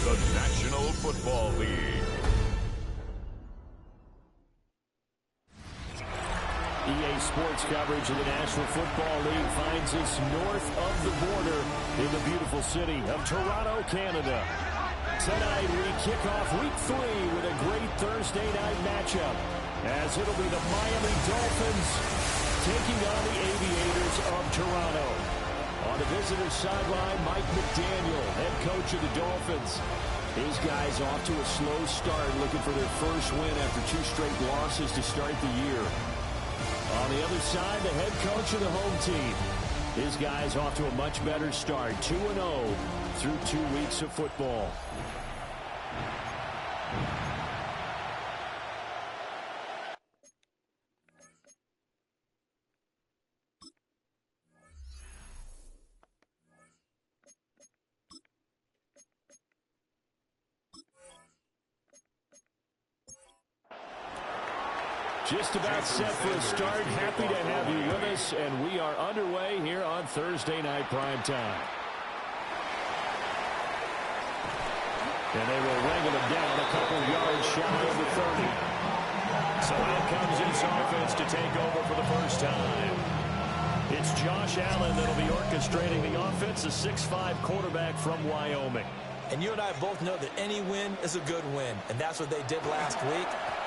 the National Football League. EA Sports coverage of the National Football League finds us north of the border in the beautiful city of Toronto, Canada. Tonight we kick off Week 3 with a great Thursday night matchup, as it'll be the Miami Dolphins taking on the Aviators of Toronto. On the visitor sideline, Mike McDaniel, head coach of the Dolphins. His guys off to a slow start, looking for their first win after 2 straight losses to start the year. On the other side, the head coach of the home team. His guys off to a much better start, 2-0 through 2 weeks of football. Just about set for a start. Happy to have you with us, and we are underway here on Thursday Night Primetime. And they will wrangle them down a couple yards shy of the 30. So out comes this offense to take over for the first time. It's Josh Allen that'll be orchestrating the offense, a 6'5" quarterback from Wyoming. And you and I both know that any win is a good win, and that's what they did last week.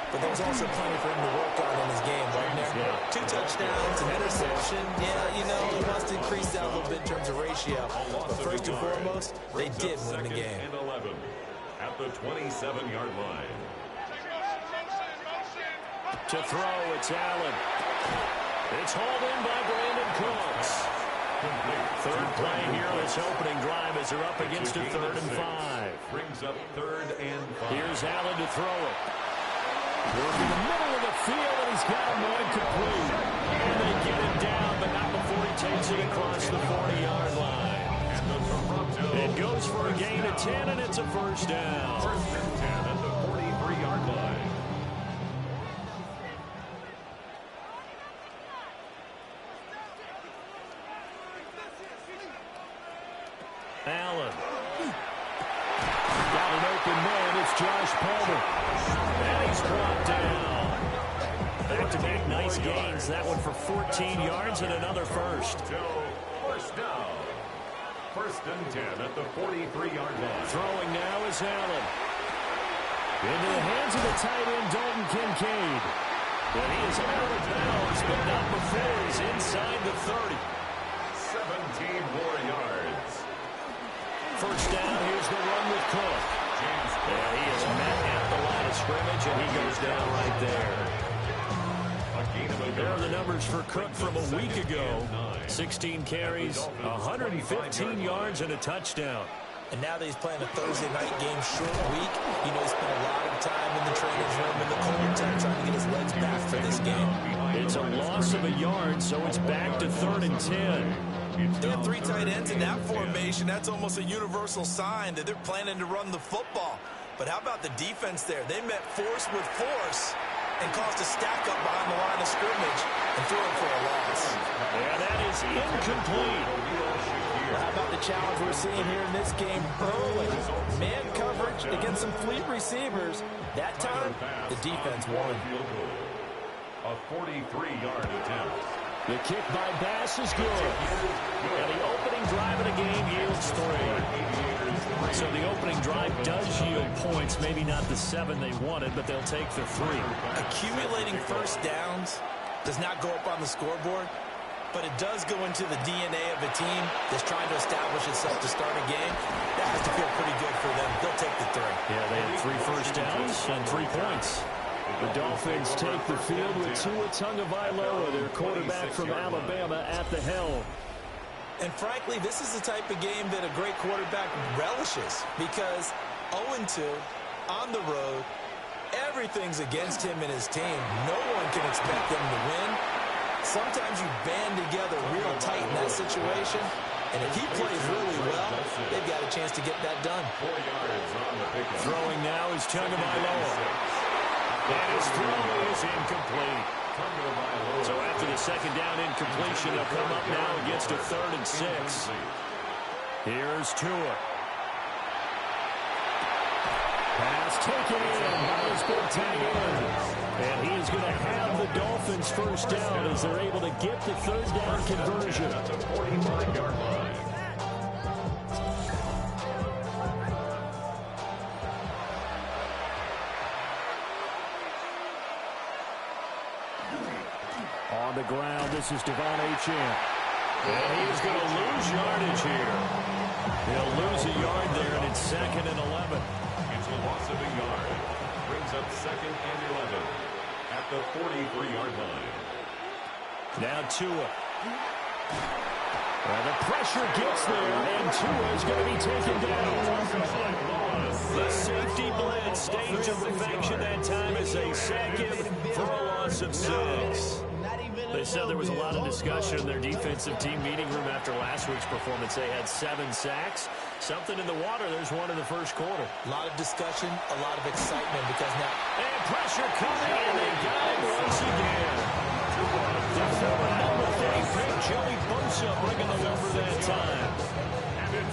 But there's also plenty for him to work on in his game, wasn't there? Yeah. 2 touchdowns, an interception. Yeah, you know, he wants to increase that a little bit in terms of ratio. But first and foremost, they did win the game. And 11 at the 27-yard line. To throw, it's Allen. It's hauled in by Brandon Cooks. Third play here, this opening drive as they're up against a 3rd and 5. Brings up 3rd and 5. Here's Allen to throw it. Working the middle of the field, and he's got a man complete. And they get him down, but not before he takes it across the 40-yard line. It goes for a gain of 10, and it's a first down. First and 10 at the 43-yard line. Allen. Got an open man. It's Josh Palmer. And he's brought down. Back-to-back nice gains. That one for 14 yards and another first. First down. First and 10 at the 43-yard line. Throwing now is Allen. Into the hands of the tight end, Dalton Kincaid. And he is out of bounds, but not before he's inside the 30. 17 more yards. First down, here's the run with Cook. And he is met at the line of scrimmage, and he goes down right there. There are the numbers for Cook from a week ago. 16 carries, 115 yards, and a touchdown. And now that he's playing a Thursday night game, short week, you know, he spent a lot of time in the training room in the cold time trying to get his legs back for this game. It's a loss of a yard, so it's back to 3rd and 10. They have 3 tight ends in that formation. That's almost a universal sign that they're planning to run the football. But how about the defense there? They met force with force and caused a stack up behind the line of scrimmage and threw it for a loss. And that is incomplete. Well, how about the challenge we're seeing here in this game early? Man coverage against some fleet receivers. That time, the defense won. A 43-yard attempt. The kick by Bass is good. And the opening drive of the game yields 3. So the opening drive does yield points. Maybe not the 7 they wanted, but they'll take the 3. Accumulating first downs does not go up on the scoreboard, but it does go into the DNA of a team that's trying to establish itself to start a game. That has to feel pretty good for them. They'll take the 3. Yeah, they had 3 first downs and 3 points. The Dolphins take the field with Tua Tagovailoa, their quarterback from Alabama, at the helm. And frankly, this is the type of game that a great quarterback relishes, because 0-2 on the road, everything's against him and his team. No one can expect them to win. Sometimes you band together real tight in that situation, and if he plays really well, they've got a chance to get that done. 4 yards on the pickup. Throwing now is Tagovailoa. And his throw is incomplete. So after the second down incompletion, they'll come up now against a 3rd and 6. Here's Tua. It's taken in by his big tight end. And he is going to have the Dolphins first down as they're able to get the third down conversion. At the 45-yard line. On the ground, this is Devon Achane. And he is going to lose yardage here. He'll lose a yard there, and it's 2nd and 11. It's a loss of a yard. Brings up 2nd and 11 at the 43-yard line. Now Tua. Well, the pressure gets there, and Tua is going to be taken down. The safety blitz stage of perfection that time is a second for a loss of 6. They said there was a lot of discussion in their defensive team meeting room after last week's performance. They had 7 sacks. Something in the water. There's one in the first quarter. A lot of discussion, a lot of excitement because now... And pressure coming, and they got him once again. The former number 3 pick, Joey Bosa, bringing the number that time.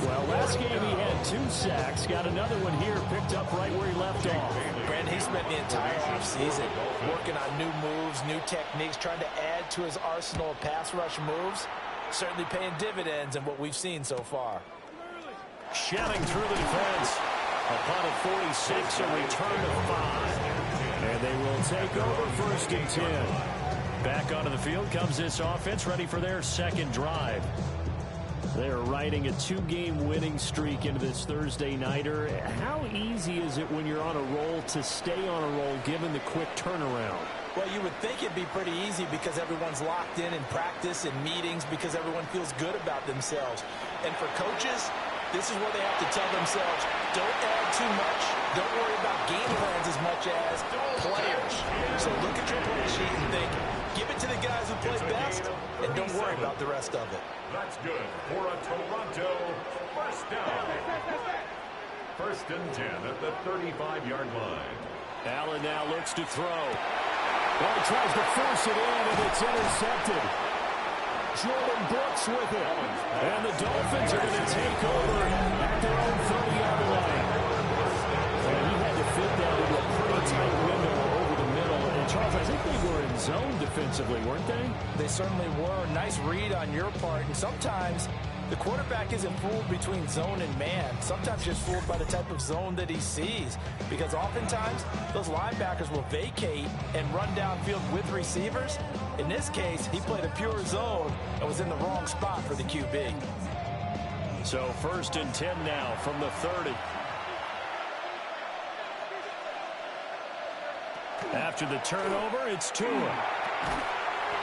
Well, last game he had 2 sacks. Got another one here, picked up right where he left off. Brandon, he spent the entire offseason working on new moves, new techniques, trying to add to his arsenal of pass rush moves. Certainly paying dividends in what we've seen so far. Shelling through the defense. Upon a 46, a return of 5. And they will take over 1st and 10. Back onto the field comes this offense, ready for their second drive. They're riding a 2-game winning streak into this Thursday nighter. How easy is it when you're on a roll to stay on a roll given the quick turnaround? Well, you would think it'd be pretty easy because everyone's locked in practice and meetings because everyone feels good about themselves. And for coaches, this is where they have to tell themselves, don't add too much. Don't worry about game plans as much as players. So look at your play sheet and think, give it to the guys who play best, and don't worry about the rest of it. That's good for a Toronto first down. 1st and 10 at the 35-yard line. Allen now looks to throw. Well, he tries to force it in, and it's intercepted. Jordan Brooks with it. And the Dolphins are going to take over at their own 30-yard line. And he had to fit that into a pretty tight window over the middle. And Charles, I think they were in zone defensively, weren't they? They certainly were. Nice read on your part. And sometimes the quarterback isn't fooled between zone and man. Sometimes just fooled by the type of zone that he sees. Because oftentimes, those linebackers will vacate and run downfield with receivers. In this case, he played a pure zone and was in the wrong spot for the QB. So 1st and 10 now from the 30. After the turnover, it's Tua.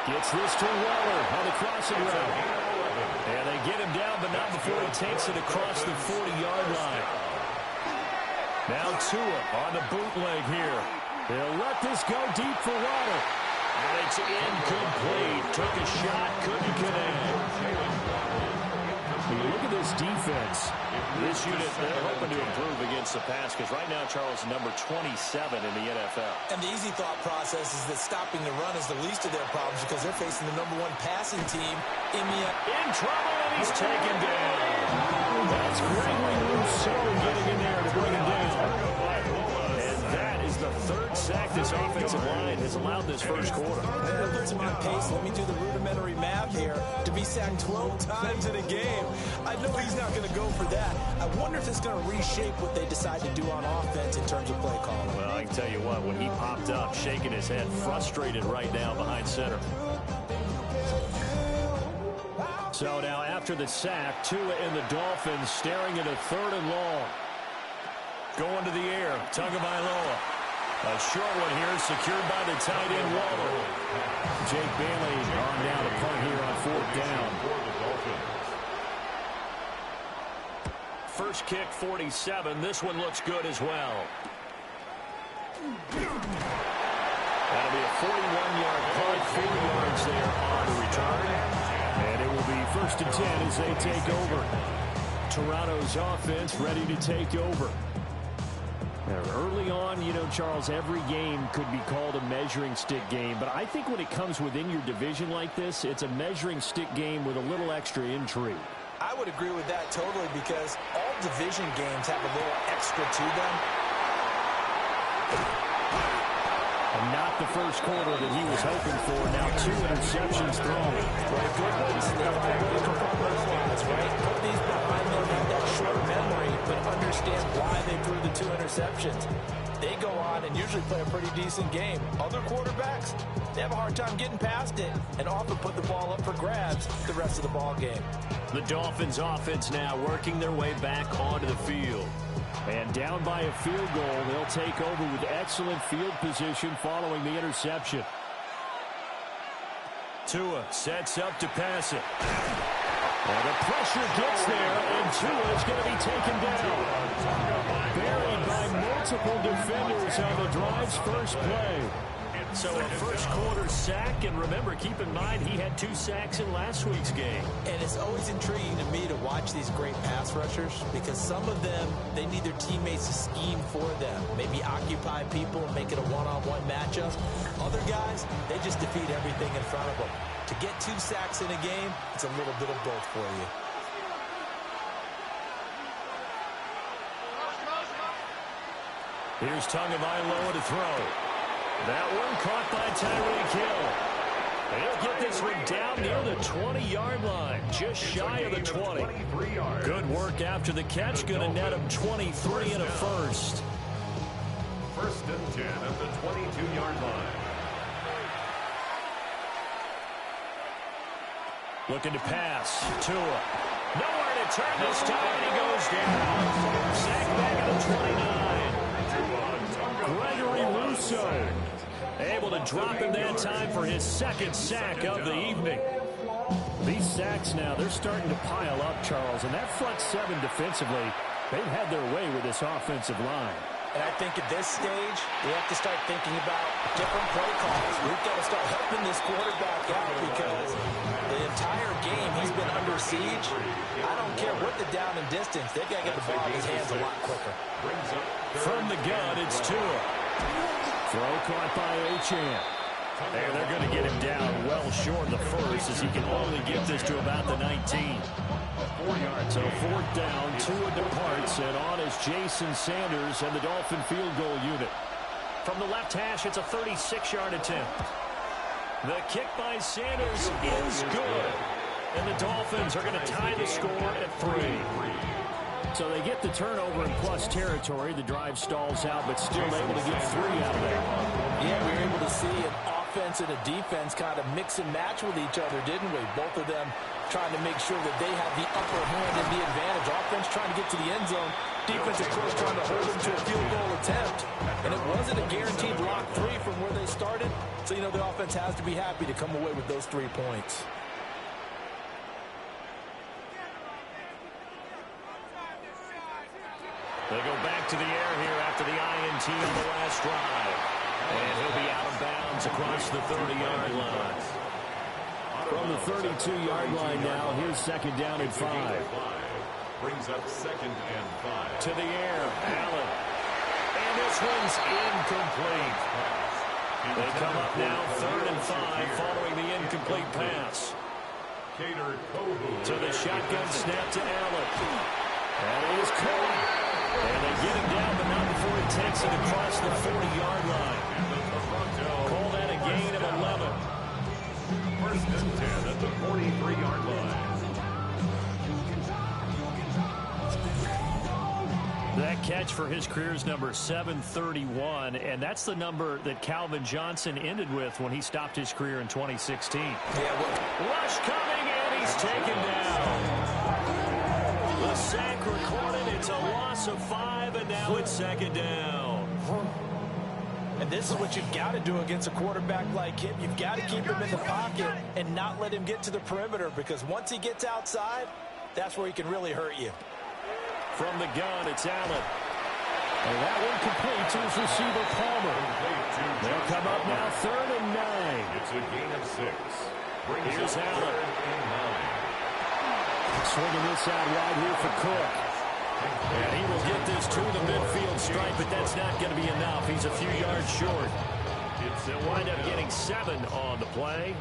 Gets this to Waller on the crossing route. And they get him down, but not before he takes it across the 40-yard line. Now Tua on the bootleg here. They'll let this go deep for Waller. And it's incomplete. Took a shot, couldn't connect. Look at this defense. This unit, they're hoping to improve against the pass because right now, Charles, number 27 in the NFL. And the easy thought process is that stopping the run is the least of their problems because they're facing the number 1 passing team in trouble, and he's taken down. That's Gregory Rousseau getting in there to bring him down. And that is the 3rd sack this offensive line has allowed this first quarter. To my pace, let me do the rudimentary math here. To be sacked 12 times in a game, I know he's not going to go for that. I wonder if it's going to reshape what they decide to do on offense in terms of play calling. Well, I can tell you what, when he popped up, shaking his head, frustrated right now behind center. So now after the sack, Tua and the Dolphins staring at a 3rd and long. Going to the air, Tagovailoa. A short one here, secured by the tight end Waller. Jake Bailey on down to punt here on 4th down. First kick, 47. This one looks good as well. That'll be a 41-yard punt, 4 yards there on the return. And it will be 1st and 10 as they take over. Toronto's offense ready to take over. Early on, you know, Charles, every game could be called a measuring stick game. But I think when it comes within your division like this, it's a measuring stick game with a little extra intrigue. I would agree with that totally because all division games have a little extra to them. And not the first quarter that he was hoping for. Now 2 interceptions thrown. Right, good ones. They find ways to compromise, right? Put these behind them, have that short memory, but understand why they threw the 2 interceptions. They go on and usually play a pretty decent game. Other quarterbacks, they have a hard time getting past it and often put the ball up for grabs the rest of the ball game. The Dolphins offense now working their way back onto the field. And down by a field goal, they'll take over with excellent field position following the interception. Tua sets up to pass it. And the pressure gets there, and Tua is going to be taken down. Buried by multiple defenders on the drive's first play. So a first quarter sack, and remember, keep in mind he had 2 sacks in last week's game. And it's always intriguing to me to watch these great pass rushers because some of them, they need their teammates to scheme for them. Maybe occupy people and make it a one-on-one matchup. Other guys, they just defeat everything in front of them. To get 2 sacks in a game, it's a little bit of both for you. Here's Tagovailoa to throw. That one caught by Tyreek Hill. He'll get this one down near the 20-yard line, just shy of the 20. Good work after the catch, going to net him 23 and a first. First and 10 at the 22-yard line. Looking to pass. Tua. Nowhere to turn this time, and he goes down. Sack back at the 29. Gregory Rousseau able to drop him that time for his 2nd sack of the evening. These sacks now, they're starting to pile up, Charles, and that front 7 defensively, they've had their way with this offensive line. And I think at this stage, we have to start thinking about different play calls. We've got to start helping this quarterback out because the entire game he's been under siege. I don't care what the down and distance. They've got to get the ball in his hands a lot quicker. From the gun, it's Tua. Throw caught by Achane. And they're going to get him down well short of the first as he can only get this to about the 19. So 4th down, Tua departs, and on is Jason Sanders and the Dolphin field goal unit. From the left hash, it's a 36-yard attempt. The kick by Sanders is good. And the Dolphins are going to tie the score at 3. So they get the turnover in plus territory. The drive stalls out, but still able to get 3 out of there. Yeah, we were able to see an offense and a defense kind of mix and match with each other, didn't we? Both of them trying to make sure that they have the upper hand and the advantage. Offense trying to get to the end zone. Defense, of course, trying to hold them to a field goal attempt. And it wasn't a guaranteed lock 3 from where they started. So, you know, the offense has to be happy to come away with those 3 points. They go back to the air here after the INT on the last drive. And he'll be out of bounds across the 30-yard line. From the 32-yard line now, here's 2nd down and 5. Brings up 2nd and 5. To the air, Allen. And this one's incomplete. They come up now 3rd and 5 following the incomplete pass. To the shotgun snap to Allen. That is caught. And they get him down, but not before he takes it across the 40-yard line. Call that a gain of 11. First and 10 at the 43-yard line. That catch for his career's number 731, and that's the number that Calvin Johnson ended with when he stopped his career in 2016. Rush coming, and he's taken down. The sack recorded. It's a loss of 5, and now it's 2nd down. And this is what you've got to do against a quarterback like him. You've got to keep him in the pocket and not let him get to the perimeter, because once he gets outside, that's where he can really hurt you. From the gun, it's Allen. And that one complete to his receiver, Palmer. They'll come up now 3rd and 9. It's a gain of 6. Here's Allen. 3rd and 9. Swinging this out wide here for Cook. And he will get this to the midfield stripe, but that's not going to be enough. He's a few yards short. They'll wind up getting 7 on the play,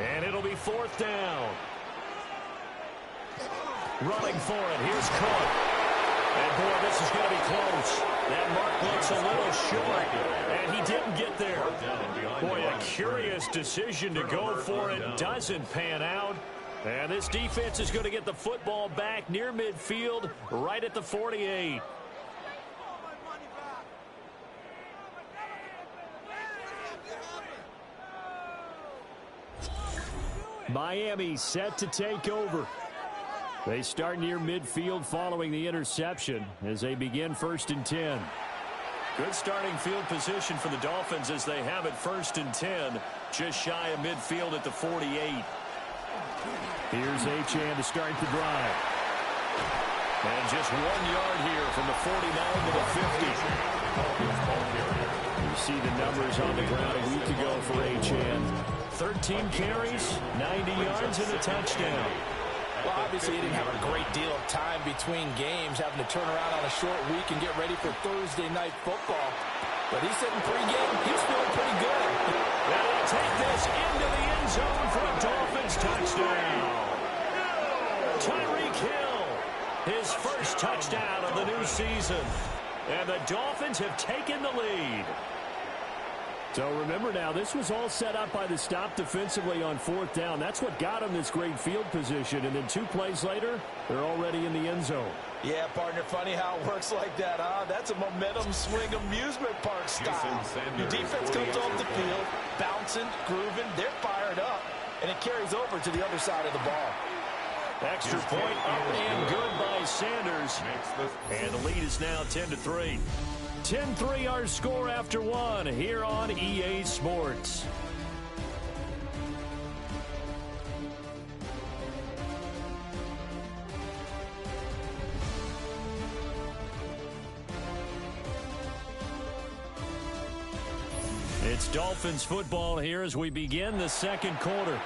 and it'll be 4th down. Running for it, here's Cook. And, boy, this is going to be close. That mark looks a little short, and he didn't get there. Boy, a curious decision to go for it. Doesn't pan out. And this defense is going to get the football back near midfield, right at the 48. Miami set to take over. They start near midfield following the interception as they begin 1st and 10. Good starting field position for the Dolphins as they have it 1st and 10, just shy of midfield at the 48. Here's Achane to start the drive. And just 1 yard here from the 49 to the 50. You see the numbers on the ground a week ago for Achane. 13 carries, 90 yards, and a touchdown. Well, obviously, he didn't have a great deal of time between games, having to turn around on a short week and get ready for Thursday night football. But he said in pregame, he was feeling pretty good. Now they'll take this into the end zone for a Dolphins touchdown. Tyreek Hill, his first touchdown of the new season. And the Dolphins have taken the lead. So remember now, this was all set up by the stop defensively on 4th down. That's what got them this great field position. And then 2 plays later, they're already in the end zone. Yeah, partner, funny how it works like that, huh? That's a momentum swing amusement park style. Your defense comes off the field, bouncing, grooving, they're fired up, and it carries over to the other side of the ball. Extra point up and good by Sanders. And the lead is now 10-3. 10-3 our score after 1 here on EA Sports. It's Dolphins football here as we begin the 2nd quarter.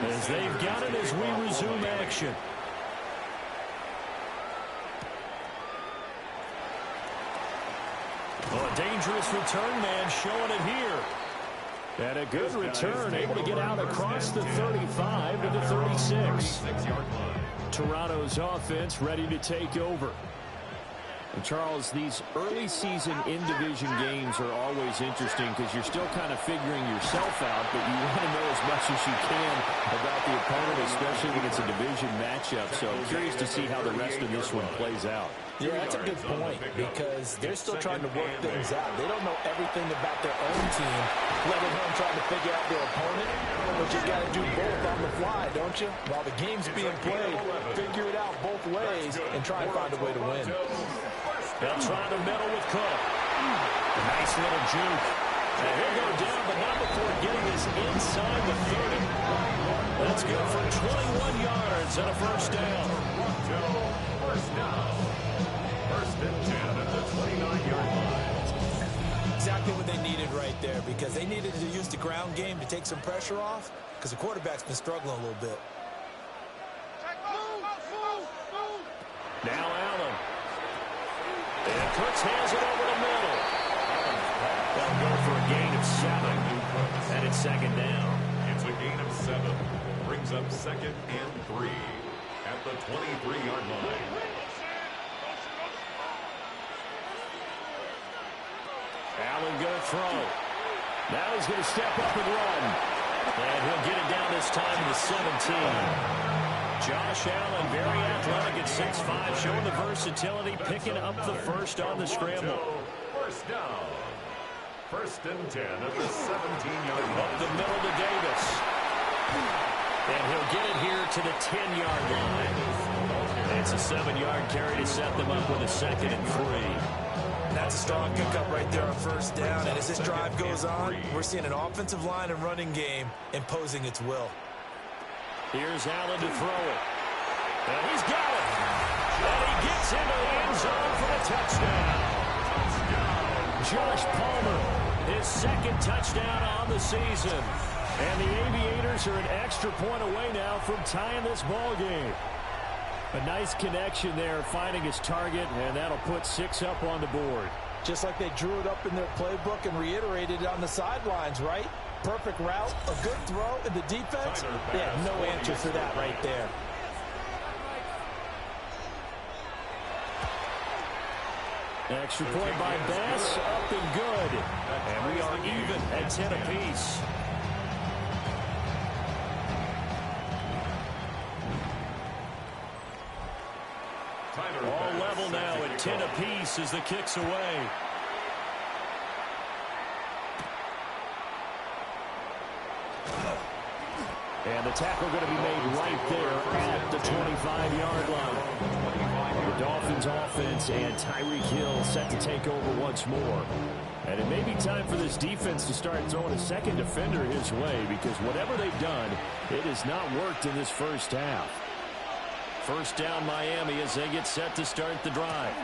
As they've got it as we resume action. Oh, a dangerous return man showing it here. And a good return, able to get out across the 35 to the 36. Toronto's offense ready to take over. And Charles, these early season in-division games are always interesting because you're still kind of figuring yourself out, but you want to know as much as you can about the opponent, especially when it's a division matchup. So I'm curious to see how the rest of this one plays out. Yeah, that's a good point because they're still trying to work things out. They don't know everything about their own team, let alone trying to figure out their opponent. But you got to do both on the fly, don't you? While the game's being played, figure it out both ways and try and find a way to win. They'll try the middle with Cook. A nice little juke. And he'll go down, but not before getting this inside the 30. That's good for 21 yards and a first down. First down. 1st and 10 at the 29-yard line. Exactly what they needed right there because they needed to use the ground game to take some pressure off because the quarterback's been struggling a little bit. Now Allen. And Cooks hands it over the middle. They'll go for a gain of 7. And it's 2nd down. It's a gain of 7. Brings up 2nd and 3 at the 23-yard line. Allen going to throw. Now he's going to step up and run. And he'll get it down this time to the 17. Josh Allen, very athletic at 6'5", showing the versatility, picking up the first on the scramble. First down. 1st and 10 at the 17-yard line. Up the middle to Davis. And he'll get it here to the 10-yard line. It's a 7-yard carry to set them up with a 2nd and 3. That's a strong pickup right there on 1st down. And as this drive goes on, we're seeing an offensive line and running game imposing its will. Here's Allen to throw it. And he's got it. And he gets into the end zone for a touchdown. Josh Palmer, his 2nd touchdown on the season. And the Aviators are an extra point away now from tying this ball game. A nice connection there, finding his target, and that'll put 6 up on the board. Just like they drew it up in their playbook and reiterated it on the sidelines, right? Perfect route, a good throw, and the defense, they have no answer for that right there. Extra point by Bass, up and good. And we are even at 10 apiece. All level now at 10 apiece as the kick's away. And the tackle going to be made right there at the 25-yard line. The Dolphins offense and Tyreek Hill set to take over once more. And it may be time for this defense to start throwing a second defender his way, because whatever they've done, it has not worked in this first half. First down Miami as they get set to start the drive.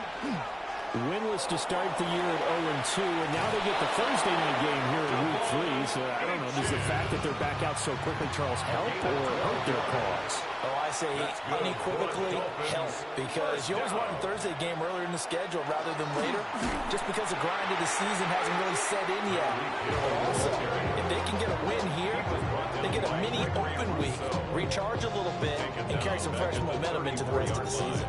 Winless to start the year at 0-2, and now they get the Thursday night game here in Week 3. So I don't know, does the fact that they're back out so quickly, Charles, help or hurt their cause? Oh, I say unequivocally help, because you always want a Thursday game earlier in the schedule rather than later, just because the grind of the season hasn't really set in yet. Also, if they can get a win here, they get a mini open week, recharge a little bit, and carry some fresh momentum into the rest of the season.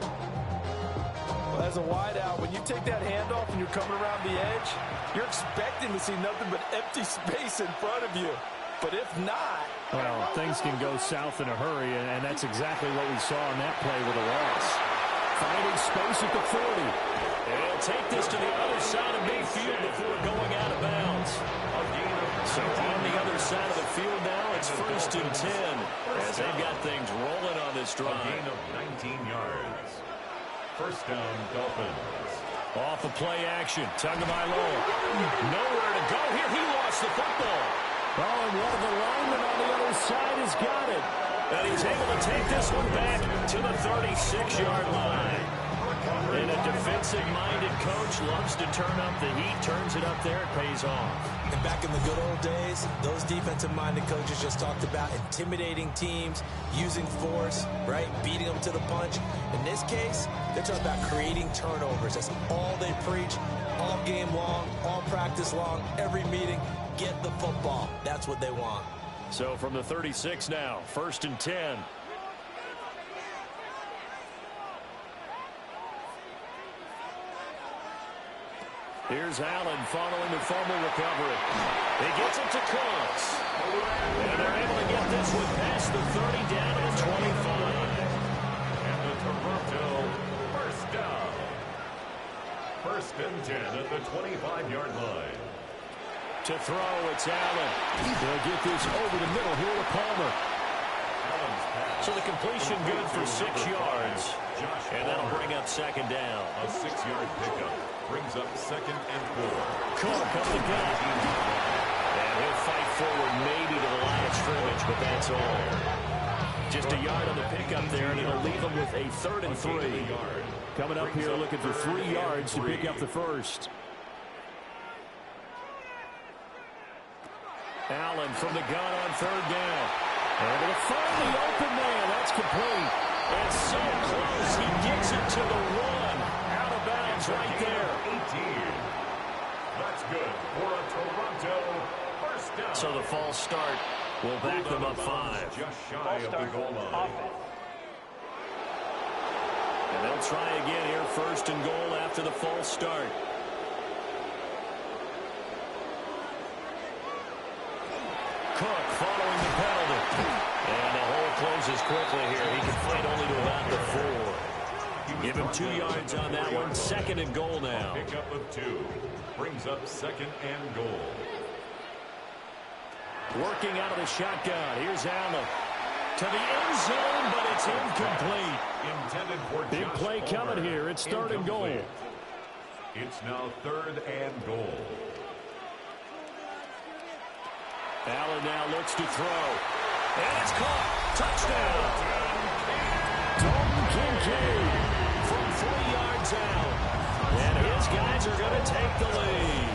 As a wideout, when you take that handoff and you're coming around the edge, you're expecting to see nothing but empty space in front of you. But if not... Well, things can go south in a hurry, and that's exactly what we saw in that play with a loss. Finding space at the 40. And take this to the other side of midfield before going out of bounds. So on the other side of the field now, it's 1st and 10, as they've got things rolling on this drive. A gain of 19 yards. First down, Dolphins. Off of play action. Tagovailoa. Nowhere to go here. He lost the football. Oh, and one of the linemen on the other side has got it. And he's able to take this one back to the 36-yard line. And a defensive-minded coach loves to turn up the heat, turns it up there, it pays off. And back in the good old days, those defensive-minded coaches just talked about intimidating teams, using force, right, beating them to the punch. In this case, they're talking about creating turnovers. That's all they preach, all game long, all practice long, every meeting. Get the football. That's what they want. So from the 36 now, 1st and 10. Here's Allen following the fumble recovery. He gets it to Cooks. And they're able to get this one past the 30 down to the 25. And the Toronto first down. 1st and 10 at the 25-yard line. To throw, it's Allen. They'll get this over the middle here to Palmer. So the completion good for 6 yards. And that'll bring up 2nd down. A 6-yard pickup brings up 2nd and 4. Cook up the gut. And he'll fight forward maybe to the line of scrimmage, but that's all. Just a yard on the pickup there, and it'll leave them with a 3rd and 3. Coming up here looking for 3 yards to pick up the first. Allen from the gun on 3rd down. Able to find the open man. That's complete. And so close. He gets it to the 1. Out of bounds right there. 18. That's good for a Toronto first down. So the false start will back them up 5. Just shy of the goal line. And they'll try again here, 1st and goal after the false start. Cook following the penalty. And the hole closes quickly here. He can fight only to about the 4. Give him 2 yards on that one. 2nd and goal now. Pickup of 2 brings up 2nd and goal. Working out of the shotgun. Here's Allen. To the end zone, but it's incomplete. Intended for Big play coming here. It's 3rd and goal. It's now 3rd and goal. Allen now looks to throw. And it's caught. Touchdown. Dalton Kincaid from 3 yards out. And his guys are going to take the lead.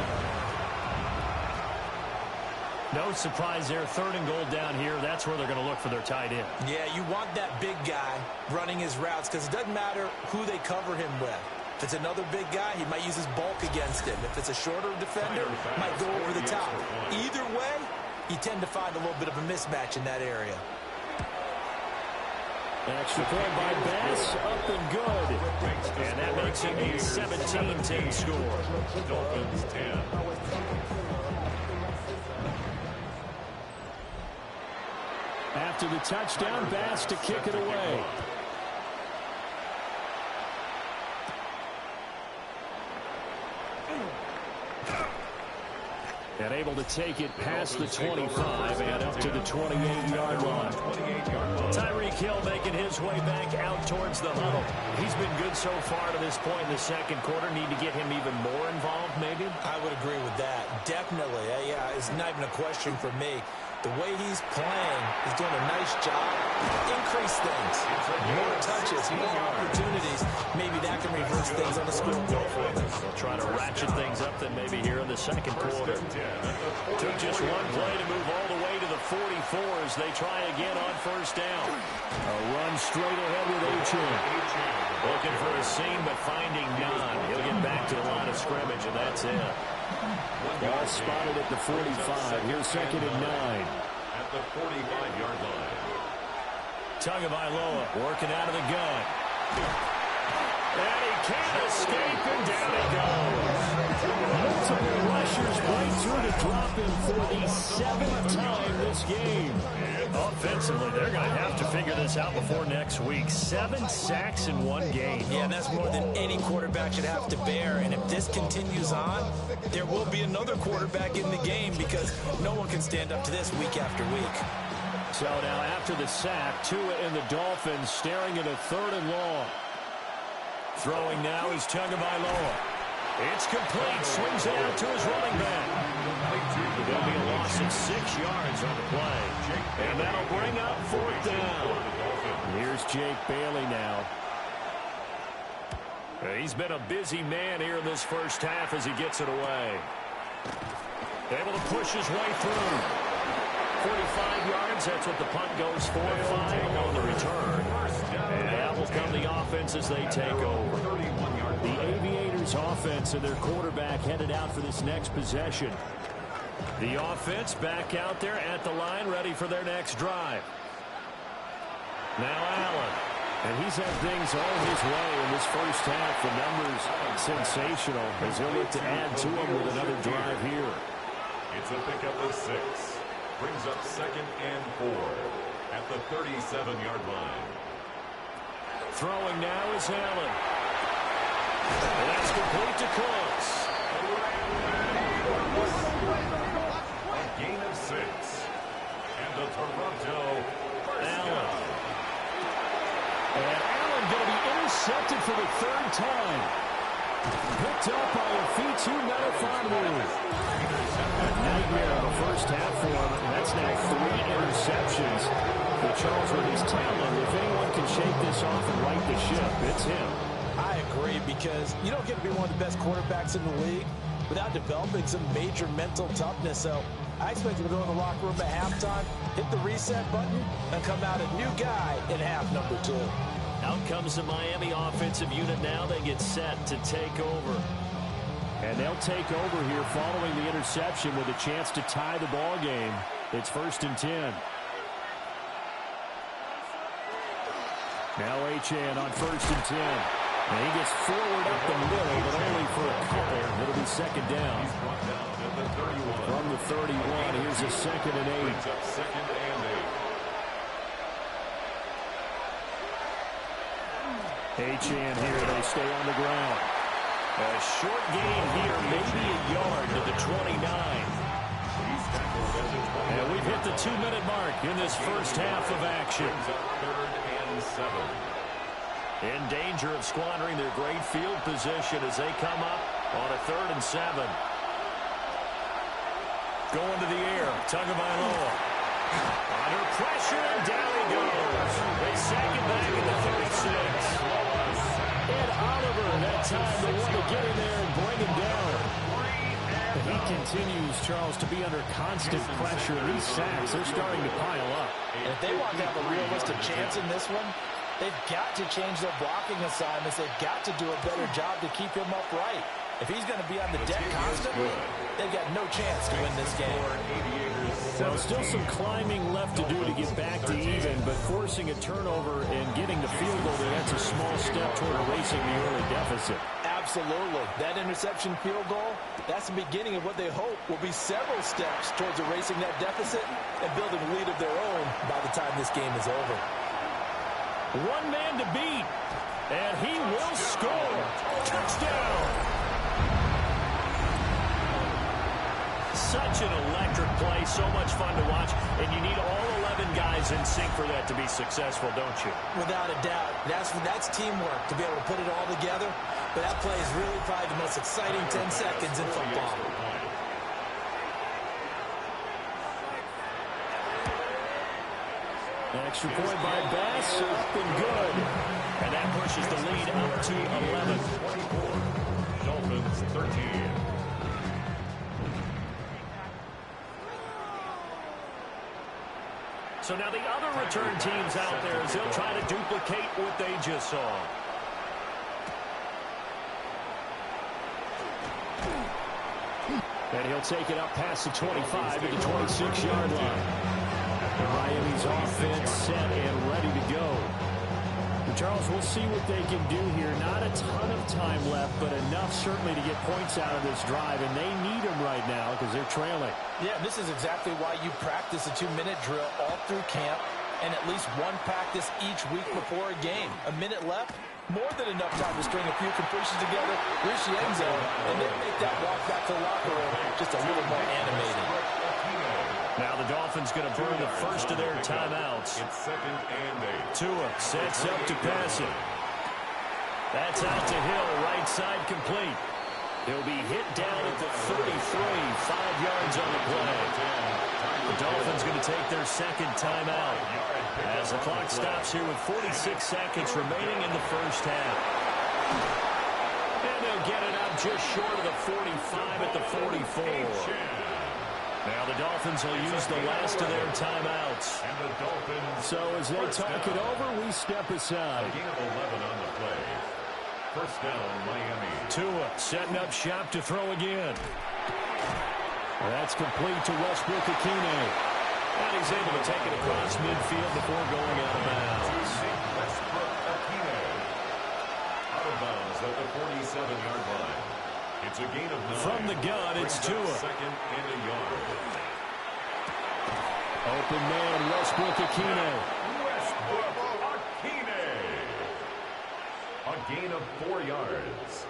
No surprise there. 3rd and goal down here. That's where they're going to look for their tight end. Yeah, you want that big guy running his routes, because it doesn't matter who they cover him with. If it's another big guy, he might use his bulk against him. If it's a shorter defender, he might go over the top. Either way, you tend to find a little bit of a mismatch in that area. Extra point by Bass, up and good. And that makes it a 17-10 score. Dolphins 10. After the touchdown, Bass to kick it away. And able to take it past the 25 and up to the 28-yard line. Tyreek Hill making his way back out towards the huddle. He's been good so far to this point in the second quarter. Need to get him even more involved, maybe? I would agree with that. Definitely. Yeah, it's not even a question for me. The way he's playing, he's doing a nice job. Increase things. More touches, more opportunities. Maybe that can reverse things on the scoreboard for them. They'll try to ratchet things up then maybe here in the second quarter. Took just one play to move all the way to the 44 as they try again on first down. A run straight ahead with Achan. Looking for a seam but finding none. He'll get back to the line of scrimmage and that's it. Ball spotted at the 45. Here's second and 9. At the 45-yard line. Tagovailoa working out of the gun. And he can't escape, and down he goes. Multiple rushers right through to drop him for the 7th time this game. Offensively, they're going to have to figure this out before next week. 7 sacks in one game. Yeah, and that's more than any quarterback should have to bear. And if this continues on, there will be another quarterback in the game because no one can stand up to this week after week. So now after the sack, Tua and the Dolphins staring at a 3rd and long. Throwing now is Tagovailoa. It's complete. Swings it out to his running back. There'll be a loss of 6 yards on the play. And that'll bring up 4th down. Here's Jake Bailey now. He's been a busy man here in this first half as he gets it away. Able to push his way through. 45 yards, that's what the punt goes for. 5 on the return. And that will come the offense as they take over. The Aviators offense and their quarterback headed out for this next possession. The offense back out there at the line, ready for their next drive. Now Allen. And he's had things all his way in this first half. The numbers sensational as he'll look to add to them with another drive here. It's a pickup of 6. Brings up 2nd and 4 at the 37-yard line. Throwing now is Allen. And that's complete to Cooks. A gain of 6. And the Toronto first down. And Allen going to be intercepted for the 3rd time. Picked up by a Fitu Melifonwu. A nightmare in the first half for him. And that's now 3 interceptions. But Charles, with his talent, if anyone can shake this off and right the ship, it's him. I agree because you don't get to be one of the best quarterbacks in the league without developing some major mental toughness. So I expect him to go in the locker room at halftime, hit the reset button, and come out a new guy in half number 2. Out comes the Miami offensive unit now. They get set to take over. And they'll take over here following the interception with a chance to tie the ball game. It's 1st and 10. Now Achan on 1st and 10. And he gets forward up the middle, but only for a couple. It'll be 2nd down. From the 31, here's a 2nd and 8. Brings up 2nd and 8. Achan here, they stay on the ground. A short gain here, maybe a yard to the 29. And we've hit the 2-minute mark in this first half of action. 3rd and 7. In danger of squandering their great field position as they come up on a 3rd and 7. Going to the air, Tagovailoa. Under pressure, and down he goes. They sack it back at the 36. And Oliver, that time they want to get in there and bring him down. He continues, Charles, to be under constant pressure. These sacks, they're starting to pile up. And if they want to have a realistic chance in this one, they've got to change their blocking assignments. They've got to do a better job to keep him upright. If he's going to be on the deck constantly, they've got no chance to win this game. Well, still some climbing left to do to get back to even, but forcing a turnover and getting the field goal, that's a small step toward erasing the early deficit. Absolutely. That interception field goal, that's the beginning of what they hope will be several steps towards erasing that deficit and building a lead of their own by the time this game is over. One man to beat, and he will score. Touchdown! Such an electric play, so much fun to watch, and you need all 11 guys in sync for that to be successful, don't you? Without a doubt. That's teamwork to be able to put it all together. But that play is really probably the most exciting 10 seconds in football. Extra point by Bass, up and good. And that pushes the lead up to 11. 24. Dolphins 13. So now the other return teams out there as they'll try to duplicate what they just saw. And he'll take it up past the 25 to the 26-yard line. Miami's offense set and ready to go. And Charles, we'll see what they can do here. Not a ton of time left, but enough certainly to get points out of this drive, and they need them right now because they're trailing. Yeah, this is exactly why you practice a 2-minute drill all through camp and at least one practice each week before a game. A minute left, more than enough time to string a few completions together, reach the end zone, and then make that walk back to the locker room just a little more animated. Now the Dolphins going to burn the first of their timeouts. It's 2nd and 8. Tua sets up to pass it. That's out to Hill, right side complete. He'll be hit down at the 33, 5 yards on the play. The Dolphins going to take their second timeout as the clock stops here with 46 seconds remaining in the first half. And they'll get it out just short of the 45 at the 44. Now the Dolphins will use the last of their timeouts. And the Dolphins. So as they talk it over, we step aside. A gain of 11 on the play. First down, Miami. Tua setting up shop to throw again. That's complete to Westbrook-Akine. And he's able to take it across midfield before going out of bounds. Westbrook-Akine. Out of bounds at the 47-yard line. It's a gain of 9. From the gun, it's Tua. 2nd and a yard. Open man, Westbrook-Akine. Westbrook-Akine. A gain of 4 yards.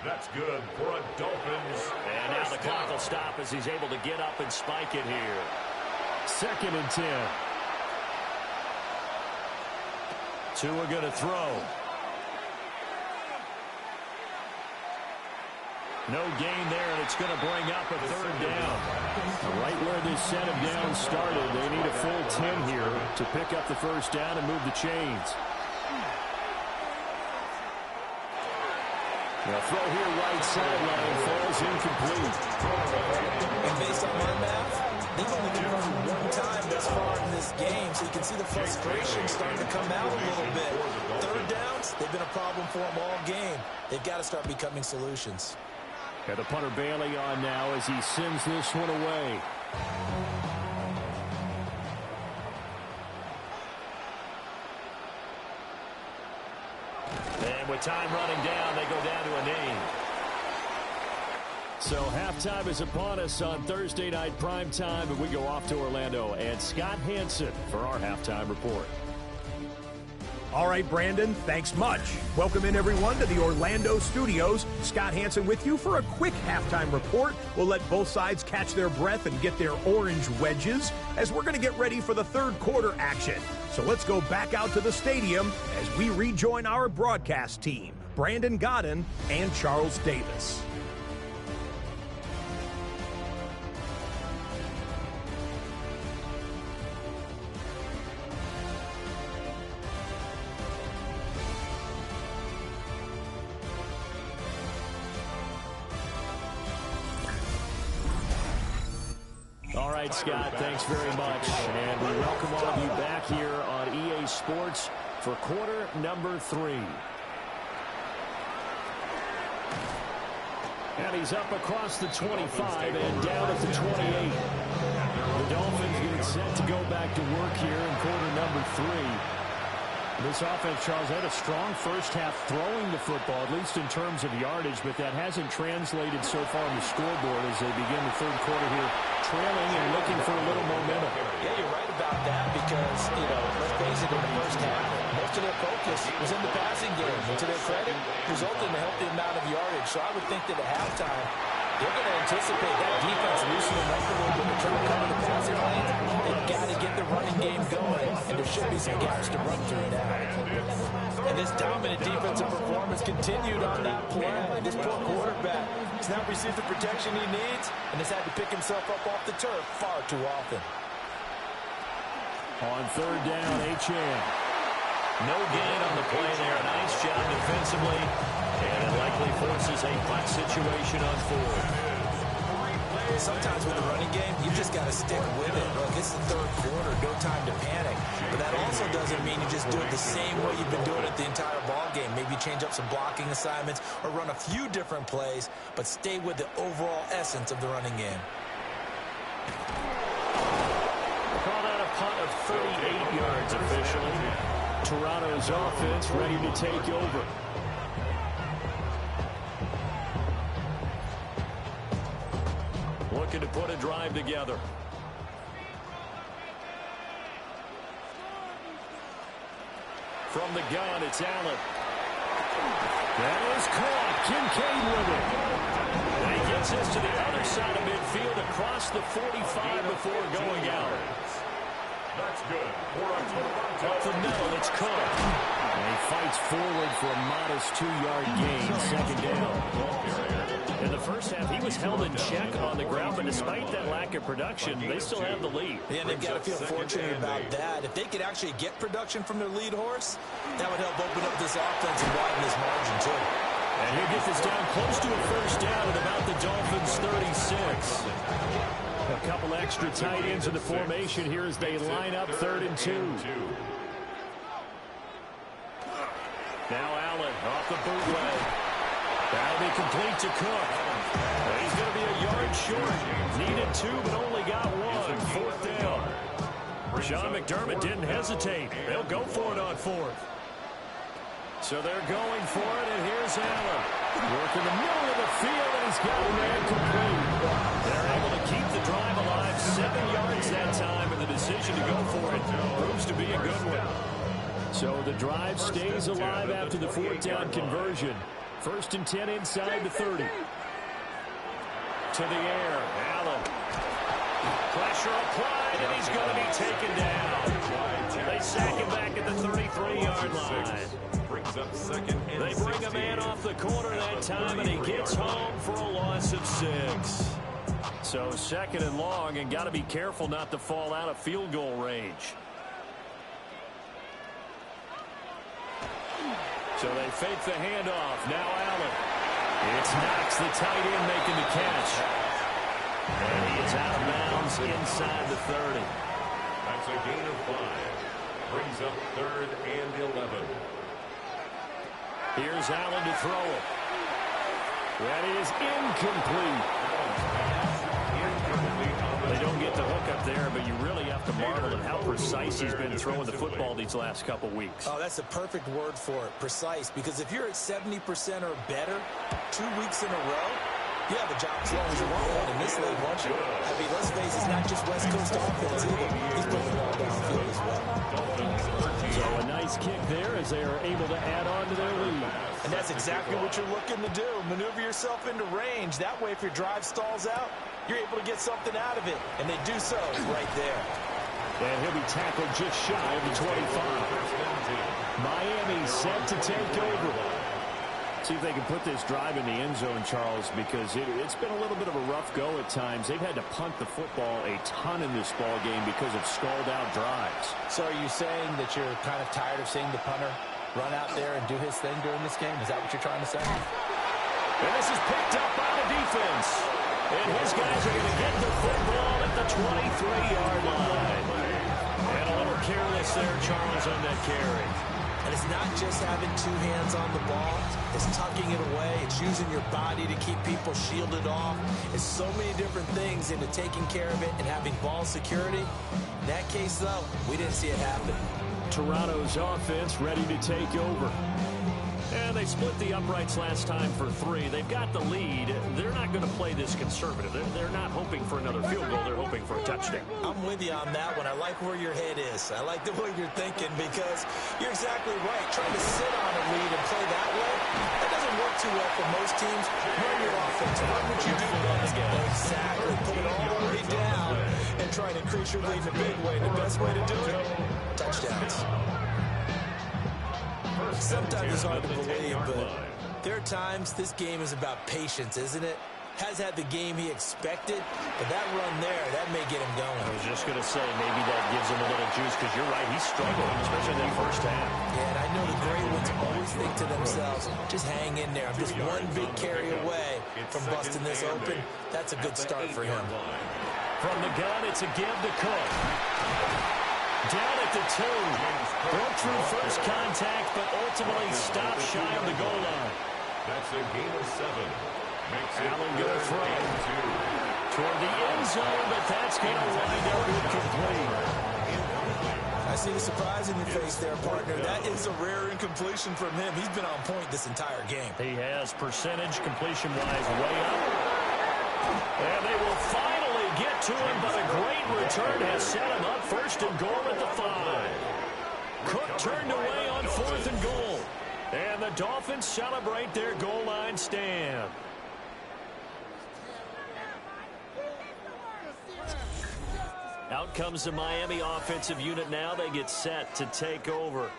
That's good for a Dolphins. And now the clock will stop as he's able to get up and spike it here. 2nd and 10. Tua going to throw. No gain there, and it's going to bring up a 3rd down. Right where this set of downs started, they need a full 10 here to pick up the first down and move the chains. The throw here right sideline falls incomplete. And based on my math, they've only been run one time thus far in this game, so you can see the frustration starting to come out a little bit. 3rd downs, they've been a problem for them all game. They've got to start becoming solutions. And the punter Bailey on now as he sends this one away. And with time running down, they go down to a name. So halftime is upon us on Thursday night primetime, and we go off to Orlando. And Scott Hansen for our halftime report. All right, Brandon, thanks much. Welcome in, everyone, to the Orlando studios. Scott Hansen with you for a quick halftime report. We'll let both sides catch their breath and get their orange wedges as we're going to get ready for the 3rd quarter action. So let's go back out to the stadium as we rejoin our broadcast team, Brandon Godden and Charles Davis. All right, Scott, thanks very much. And we welcome all of you back here on EA Sports for quarter number 3. And he's up across the 25 and down at the 28. The Dolphins go back to work here in quarter number 3. This offense, Charles, had a strong first half throwing the football, at least in terms of yardage, but that hasn't translated so far on the scoreboard as they begin the third quarter here, trailing and looking for a little momentum. Yeah, you're right about that because, let's face it, in the first half, most of their focus was in the passing game. And to their credit, resulted in a healthy amount of yardage. So I would think that at halftime, they're going to anticipate that defense loosening up a little bit and trying to cover the passing lane. They've got to get the running game going, and there should be some gaps to run through now. And this dominant defensive performance continued on that play. This poor quarterback has not received the protection he needs and has had to pick himself up off the turf far too often. On third down, Achane. No gain on the play there. Nice job defensively. And it likely forces a punt situation on fourth. Sometimes with the running game, you just got to stick with it. Look, it's the third quarter, no time to panic. But that also doesn't mean you just do it the same way you've been doing it the entire ball game. Maybe change up some blocking assignments or run a few different plays, but stay with the overall essence of the running game. Called out a punt of 38 yards officially. Toronto's offense ready to take over. Looking to put a drive together. From the gun, it's Allen. That is caught. Kincaid with it. And he gets this to the other side of midfield across the 45 before going out. That's good. Up the middle, it's Cook. And he fights forward for a modest 2-yard gain, second down. In the first half, he was held in check on the ground, but despite that lack of production, they still have the lead. Yeah, and they've got to feel fortunate about that. If they could actually get production from their lead horse, that would help open up this offense and widen this margin, too. And he'll get this down close to a first down at about the Dolphins' 36. A couple extra tight ends in the formation here as they line up 3rd and 2. Now Allen off the bootleg. That'll be complete to Cook. And he's going to be a yard short. Needed 2, but only got 1. 4th down. Sean McDermott didn't hesitate. They'll go for it on 4th. So they're going for it, and here's Allen. Working the middle of the field, and he's got a man complete. They're able to keep the drive alive. 7 yards that time, and the decision to go for it proves to be a good one. So the drive stays alive after the 4th down conversion. 1st and 10 inside the 30. To the air, Allen. Pressure applied, and he's going to be taken down. They sack him back at the 33-yard line. They bring a man off the corner that time, and he gets home for a loss of 6. So 2nd and long, and got to be careful not to fall out of field goal range. So they fake the handoff. Now Allen. It's Knox, the tight end, making the catch. And he is out of bounds inside the 30. That's a gain of 5. Brings up 3rd and 11. Here's Allen to throw it. That is incomplete. They don't get the hook up there, but you really have to marvel at how precise he's been throwing the football these last couple weeks. Oh, that's the perfect word for it, precise, because if you're at 70% or better 2 weeks in a row, you have a job as long as you want one in this league, won't you? I mean, let's face it, it's not just West Coast offense either. He's putting the ball downfield as well. So a nice kick there as they are able to add on to their lead. And that's exactly what you're looking to do. Maneuver yourself into range. That way, if your drive stalls out, you're able to get something out of it. And they do so right there. And he'll be tackled just shy of the 25. Miami set to take over. See if they can put this drive in the end zone, Charles, because it's been a little bit of a rough go at times. They've had to punt the football a ton in this ball game because of stalled-out drives. So are you saying that you're kind of tired of seeing the punter run out there and do his thing during this game? Is that what you're trying to say? And this is picked up by the defense. And his guys are going to get the football at the 23-yard line. And a little careless there, Charles, on that carry. And it's not just having two hands on the ball. It's tucking it away. It's using your body to keep people shielded off. It's so many different things into taking care of it and having ball security. In that case, though, we didn't see it happen. Toronto's offense ready to take over. And they split the uprights last time for 3. They've got the lead. They're not going to play this conservative. They're not hoping for another field goal. They're hoping for a touchdown. I'm with you on that one. I like where your head is. I like the way you're thinking because you're exactly right. Trying to sit on a lead and play that way, that doesn't work too well for most teams. Run your offense. Run what you do best. Exactly. Put it all the way down and try to increase your lead in a big way. The best way to do it, touchdowns. Sometimes it's hard to believe, but there are times this game is about patience, isn't it? Has had the game he expected, but that run there, that may get him going. I was just going to say, maybe that gives him a little juice, because you're right, he's struggling, especially in that first half. Yeah, and I know the great ones always think to themselves, just hang in there. I'm just one big carry away from busting this open. That's a good start for him. From the gun, it's a give to Cook. Down at the 2. Broke through first contact, but ultimately stopped shy of the goal line. That's a gain of 7. Allen going to throw toward the end zone, but that's going to wind up incomplete. I see the surprise in your face there, partner. That is a rare incompletion from him. He's been on point this entire game. He has percentage completion-wise way up. And they will finally get to him, but a great return has set him up first and goal at the 5. Cook turned away on 4th and goal. And the Dolphins celebrate their goal line stand. Out comes the Miami offensive unit now. They get set to take over.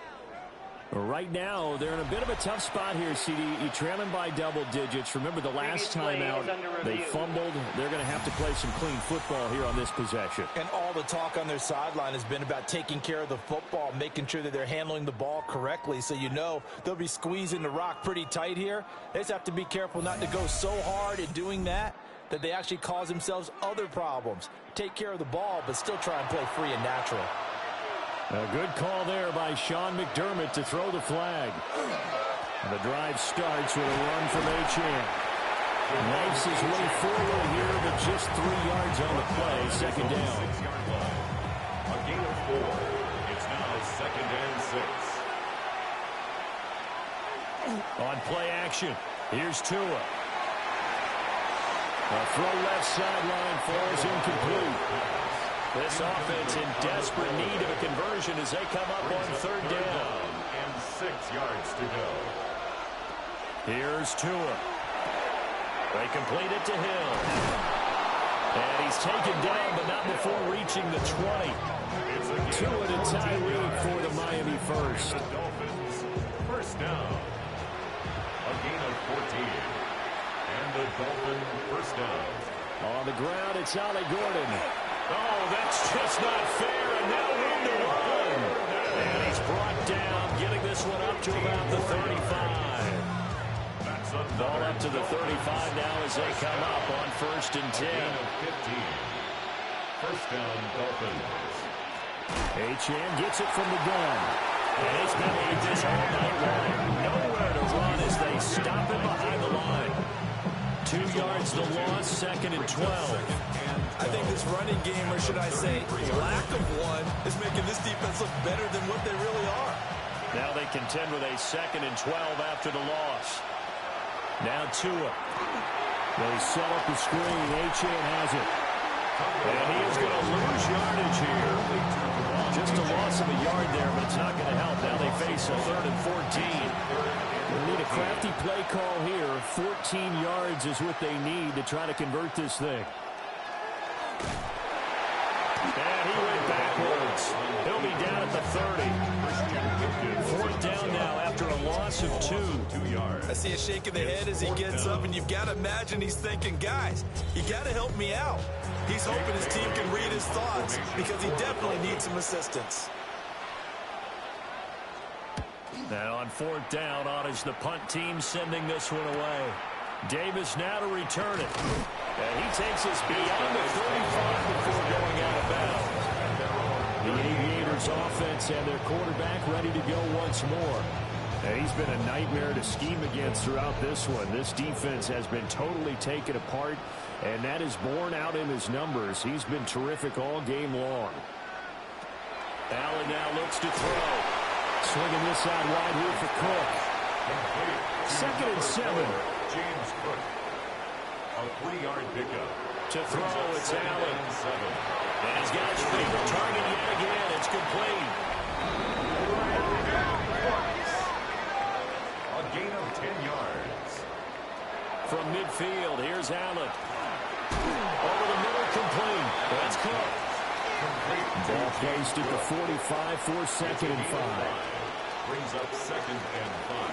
Right now, they're in a bit of a tough spot here, CD. You trail them by double digits. Remember the last time out, they fumbled. They're going to have to play some clean football here on this possession. And all the talk on their sideline has been about taking care of the football, making sure that they're handling the ball correctly. So you know they'll be squeezing the rock pretty tight here. They just have to be careful not to go so hard in doing that they actually cause themselves other problems. Take care of the ball, but still try and play free and natural. A good call there by Sean McDermott to throw the flag. The drive starts with a run from Achane. Knifes his way forward here, but just 3 yards on the play. Second down. A gain of 4. It's now 2nd and 6. On play action, here's Tua. A throw left sideline falls incomplete. This offense in desperate need of a conversion as they come up on 3rd down. And 6 yards to go. Here's Tua. They complete it to Hill. And he's taken down, but not before reaching the 20. Tua to Tyreek for the Miami first. The Dolphins, first down. A gain of 14. And the Dolphin first down. On the ground, it's Ali Gordon. Oh, that's just not fair, and now room to run. And he's brought down, getting this one up to about the 35. Ball up to the 35 now as they come up on 1st and 10. 15. First down, Dolphins. Achane gets it from the gun. And he's going to eat this all night long. Nowhere to run as they stop him behind the line. 2 yards the loss, 2nd and 12. I think this running game, or should I say lack of one, is making this defense look better than what they really are. Now they contend with a 2nd and 12 after the loss. Now Tua. They set up the screen. Achane has it. And he is going to lose yardage here. Just a loss of a yard there, but it's not going to help. Now they face a 3rd and 14. They need a crafty play call here. 14 yards is what they need to try to convert this thing. And he went backwards. He'll be down at the 30. 4th down now after a loss of 2. 2 yards. I see a shake of the head as he gets up, and you've got to imagine he's thinking, guys, you got to help me out. He's hoping his team can read his thoughts because he definitely needs some assistance. Now on 4th down, on is the punt team sending this one away. Davis now to return it. And he takes us beyond the 35 before going out of bounds. The Aviators this offense and their quarterback ready to go once more. And he's been a nightmare to scheme against throughout this one. This defense has been totally taken apart, and that is borne out in his numbers. He's been terrific all game long. Allen now looks to throw. Swinging this out wide here for Cook. 2nd and 7. James Cook. A 3-yard pickup. To throw, it's Allen. And he's got his favorite target yet again. It's complete. A gain of 10 yards. From midfield, here's Allen. Over the middle, complete. That's Cook. Ball placed at the 45 for 2nd and 5. Brings up 2nd and 5.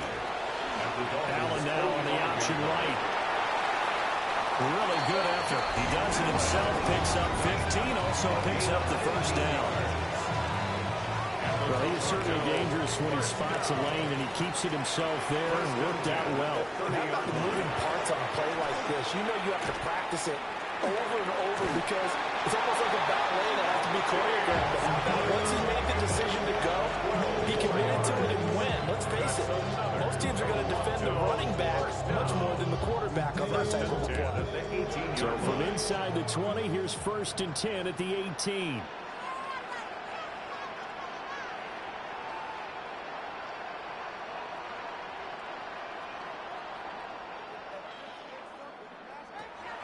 Allen now on the option right. Really good effort. He does it himself, picks up 15, also picks up the first down. Well, he is certainly dangerous when he spots a lane, and he keeps it himself there and worked out well. How about the moving parts on a play like this? You know you have to practice it over and over because it's almost like a ballet that has to be choreographed. Once he made the decision to go, he committed to it and went. Let's face it, most teams are going to defend the running back much more than the quarterback on that type of a play. So from inside the 20, here's 1st and 10 at the 18.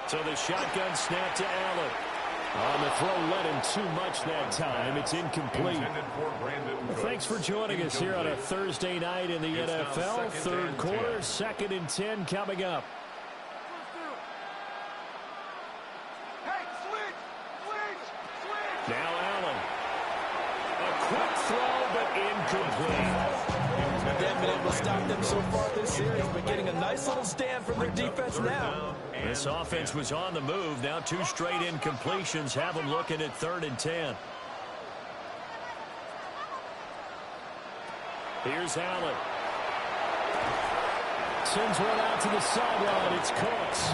So the shotgun snap to Allen. On the throw, led him too much that time. It's incomplete. Well, thanks for joining us here on a Thursday night in the NFL. 3rd quarter, 2nd and 10 coming up. Now Allen. A quick throw, but incomplete. They haven't been able to stop them so far this series, but getting a nice little stand from their defense now. This offense was on the move. Now 2 straight incompletions have them looking at 3rd and 10. Here's Allen. Sends one out to the sideline. It's Cooks.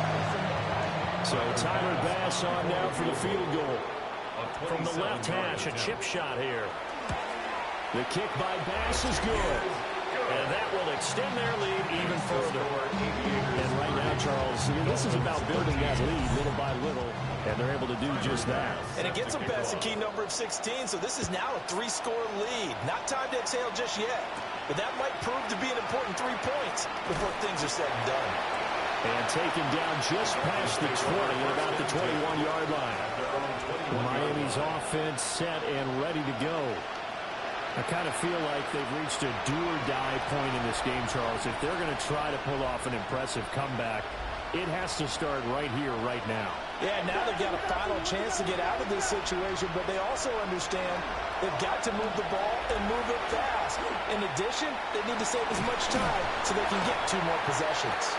So Tyler Bass on now for the field goal. From the left hash, a chip shot here. The kick by Bass is good. And that will extend their lead even further. And right now, Charles, this is about building that lead little by little, and they're able to do just that. And it gets them past the key number of 16, so this is now a 3-score lead. Not time to exhale just yet, but that might prove to be an important 3 points before things are said and done. And taken down just past the 20 at about the 21-yard line. Miami's offense set and ready to go. I kind of feel like they've reached a do-or-die point in this game, Charles. If they're going to try to pull off an impressive comeback, it has to start right here, right now. Yeah, now they've got a final chance to get out of this situation, but they also understand they've got to move the ball and move it fast. In addition, they need to save as much time so they can get 2 more possessions.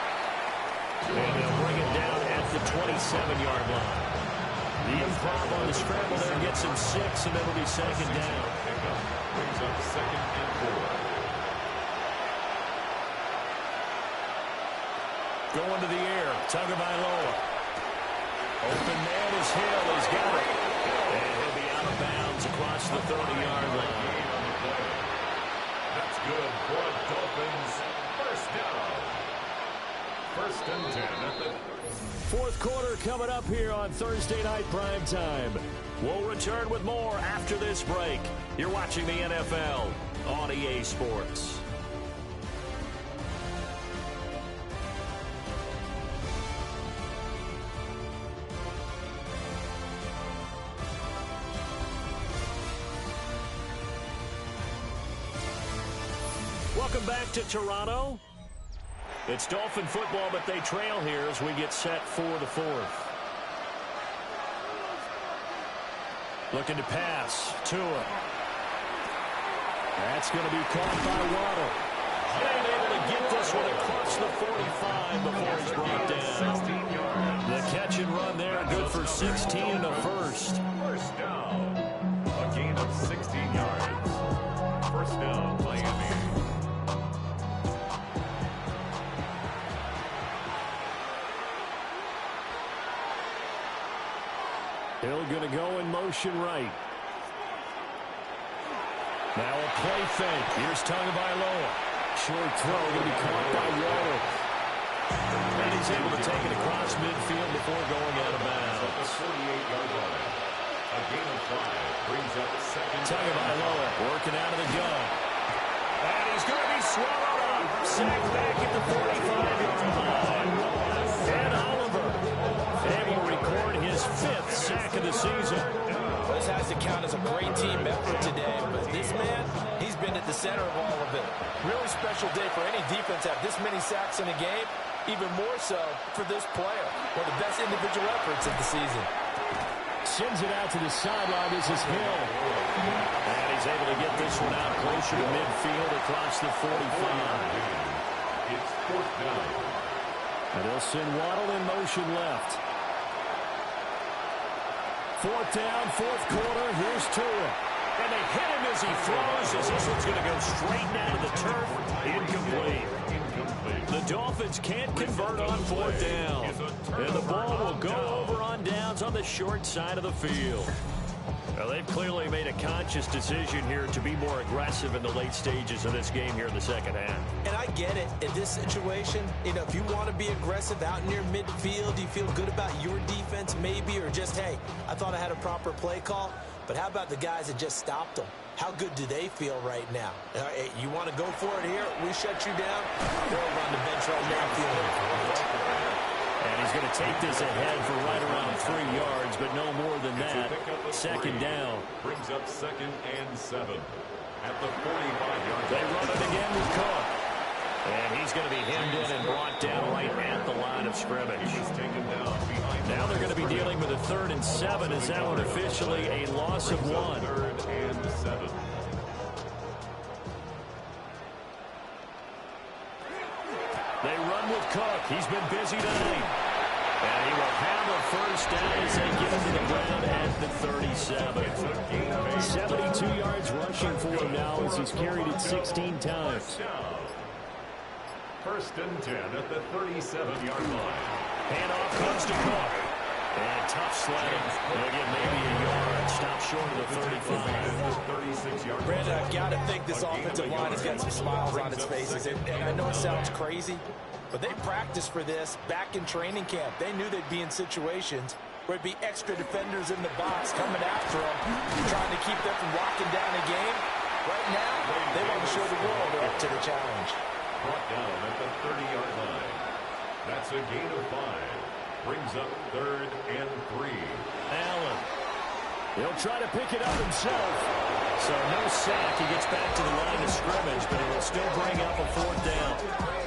And they'll bring it down at the 27-yard line. The improv on the scramble there gets him 6, and it'll be 2nd down. Brings up 2nd and 4. Going to the air, Tagovailoa. Open man is Hill, he's got it. And he'll be out of bounds across the 30-yard line. That's good for Dolphins. 1st down. 1st and 10 at the 4th quarter coming up here on Thursday Night Primetime. We'll return with more after this break. You're watching the NFL on EA Sports. Welcome back to Toronto. It's Dolphin football, but they trail here as we get set for the 4th. Looking to pass. Tua. That's going to be caught by Waddle. Being able to get this one across the 45 before he's brought down. The catch and run there, good for 16 and a first. 1st down. A gain of 16 yards. 1st down, Miami. Hill going to go in motion right. Now a play fake. Here's Tagovailoa. Short throw going to be caught by Waller. And he's able to take it across midfield before going out of bounds. 48-yard line. A gain of 5 brings up second. Tagovailoa working out of the gun. And he's going to be swallowed up. Sacked back at the 45-yard line. And Oliver able to record his 5th sack of the season. This has to count as a great team effort today, but this man, he's been at the center of all of it. Really special day for any defense to have this many sacks in a game, even more so for this player. One of the best individual efforts of the season. Sends it out to the sideline. This is Hill. And he's able to get this one out closer to midfield across the 45. It's 4th down. And they'll send Waddle in motion left. 4th down, 4th quarter. Here's Tua. And they hit him as he throws, as this one's going to go straight down to the turf. Incomplete. The Dolphins can't convert on 4th down. And the ball will go over on downs on the short side of the field. Now, they've clearly made a conscious decision here to be more aggressive in the late stages of this game here in the second half. And I get it. In this situation, you know, if you want to be aggressive out near midfield, you feel good about your defense maybe, or just, hey, I thought I had a proper play call. But how about the guys that just stopped them? How good do they feel right now? Hey, you want to go for it here? We shut you down? They're over on the bench right now feeling great. And he's going to take this ahead for right around 3 yards, but no more than that. 2nd down. Brings up 2nd and 7. At the 45-yard line. They run it again with Cook. And he's going to be hemmed in and brought down right at the line of scrimmage. Now they're going to be dealing with a 3rd and 7. Is that one officially a loss of 1? 3rd and 7. They run with Cook. He's been busy tonight. And he will have a 1st down as they get him to the ground at the 37. 72 yards rushing for him now as he's carried it 16 times. 1st and 10 at the 37-yard line. Handoff comes to Cook. And tough sledding. They'll get maybe a yard. Stop short of the 35. 36-yard line. Brandon, I've got to think this offensive line has got some smiles on its faces. And I know it sounds crazy, but they practiced for this back in training camp. They knew they'd be in situations where it'd be extra defenders in the box coming after them, trying to keep them from locking down a game. Right now, they want to show the world they're up to the challenge. Brought down at the 30-yard line. That's a gain of 5. Brings up 3rd and 3. Allen. He'll try to pick it up himself. So no sack. He gets back to the line of scrimmage, but he will still bring up a 4th down.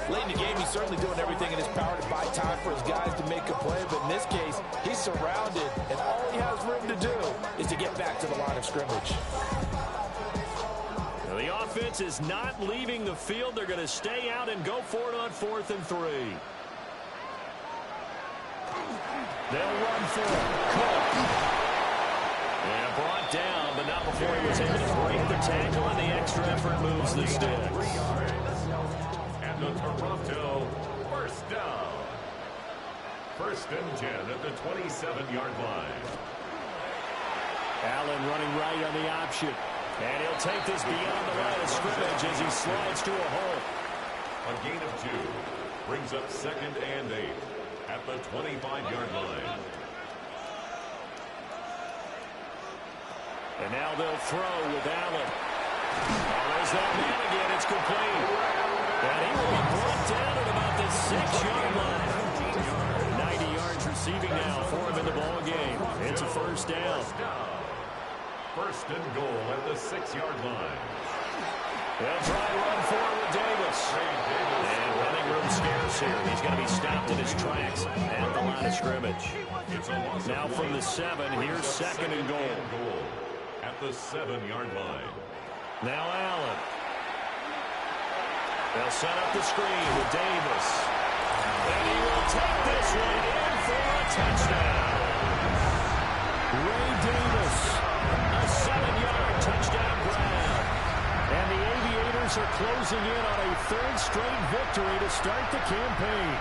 Late in the game, he's certainly doing everything in his power to buy time for his guys to make a play. But in this case, he's surrounded, and all he has room to do is to get back to the line of scrimmage. Now, the offense is not leaving the field. They're going to stay out and go for it on 4th and 3. They'll run for it. Cook. And brought down, but not before he was able to break the tackle, and the extra effort moves the sticks. And the Toronto 1st down. 1st and 10 at the 27-yard line. Allen running right on the option. And he'll take this beyond the line of scrimmage as he slides to a hole. A gain of 2. Brings up 2nd and 8. At the 25-yard line. And now they'll throw with Allen. Oh, there's that man again. It's complete. And he will be brought down at about the 6-yard line. 90 yards receiving now for him in the ball game. It's a 1st down. 1st and goal at the 6-yard line. They'll try to run forward with Davis. And running room scarce here. He's going to be stopped in his tracks at the line of scrimmage. Now from the 7, here's 2nd and goal. At the 7-yard line. Now Allen. They'll set up the screen with Davis. And he will take this one in for a touchdown. Ray Davis. A 7-yard touchdown grab. And the Aviators are closing in on a 3rd straight victory to start the campaign.